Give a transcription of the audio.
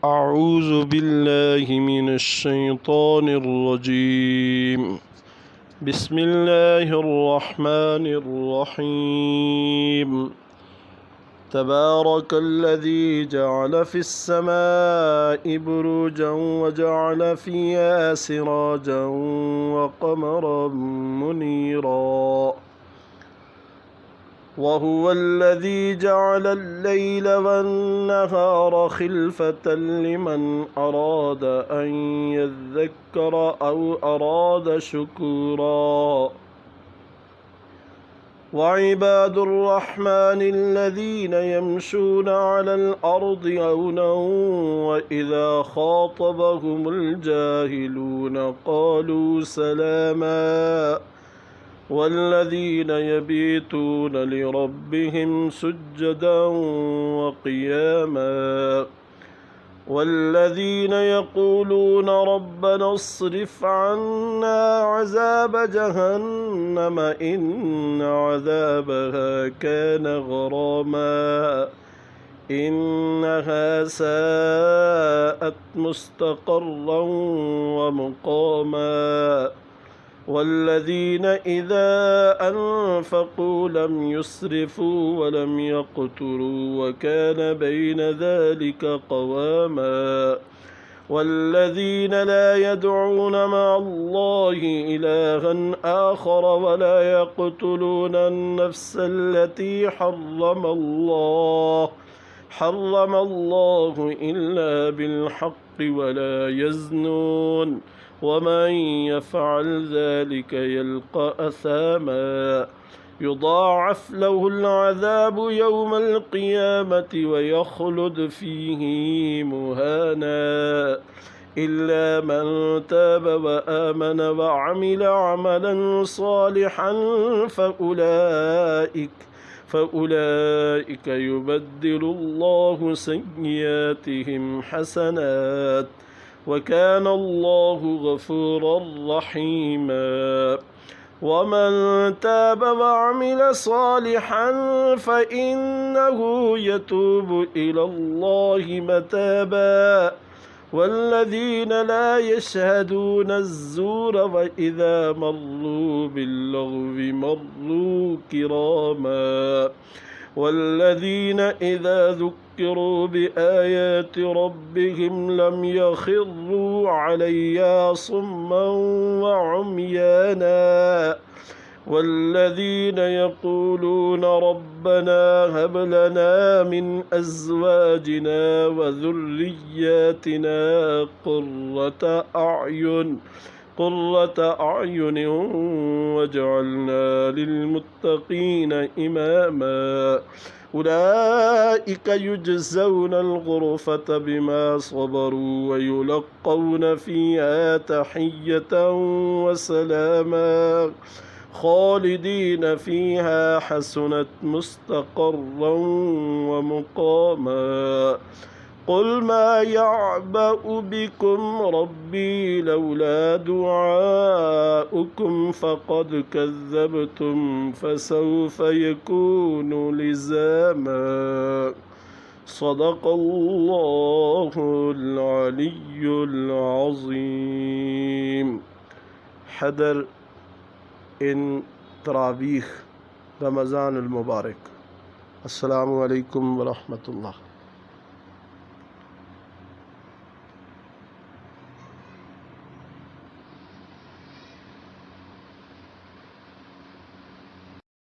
أعوذ بالله من الشيطان الرجيم. بسم الله الرحمن الرحيم. تبارك الذي جعل في السماء بروجا وجعل فيها سراجا وقمرا منيرا وهو الذي جعل الليل والنهار خلفة لمن أراد أن يذكر أو أراد شكورا وعباد الرحمن الذين يمشون على الأرض هونا وإذا خاطبهم الجاهلون قالوا سلاما والذين يبيتون لربهم سجدا وقياما والذين يقولون ربنا اصرف عنا عذاب جهنم إن عذابها كان غراما إنها ساءت مستقرا ومقاما والذين إذا أنفقوا لم يسرفوا ولم يقتروا وكان بين ذلك قواما والذين لا يدعون مع الله إلها آخر ولا يقتلون النفس التي حرم الله إلا بالحق ولا يزنون ومن يفعل ذلك يلقى أثاما يضاعف له العذاب يوم القيامة ويخلد فيه مهانا إلا من تاب وآمن وعمل عملا صالحا فأولئك يبدل الله سيئاتهم حسنات وكان الله غفورا رحيما ومن تاب وعمل صالحا فإنه يتوب إلى الله متابا والذين لا يشهدون الزور وإذا مروا باللغو مروا كراما والذين إذا ذكروا بآيات ربهم لم يخروا عليها صما وعميانا والذين يقولون ربنا هب لنا من أزواجنا وذرياتنا قرة أعين واجعلنا للمتقين إماما أولئك يجزون الغرفة بما صبروا ويلقون فيها تحية وسلاما خالدين فيها حسنت مستقرا ومقاما قل ما يعبأ بكم ربي لولا دعاؤكم فقد كذبتم فسوف يكون لزاما صدق الله العلي العظيم. حضر إن تراويح رمضان المبارك. السلام عليكم ورحمة الله.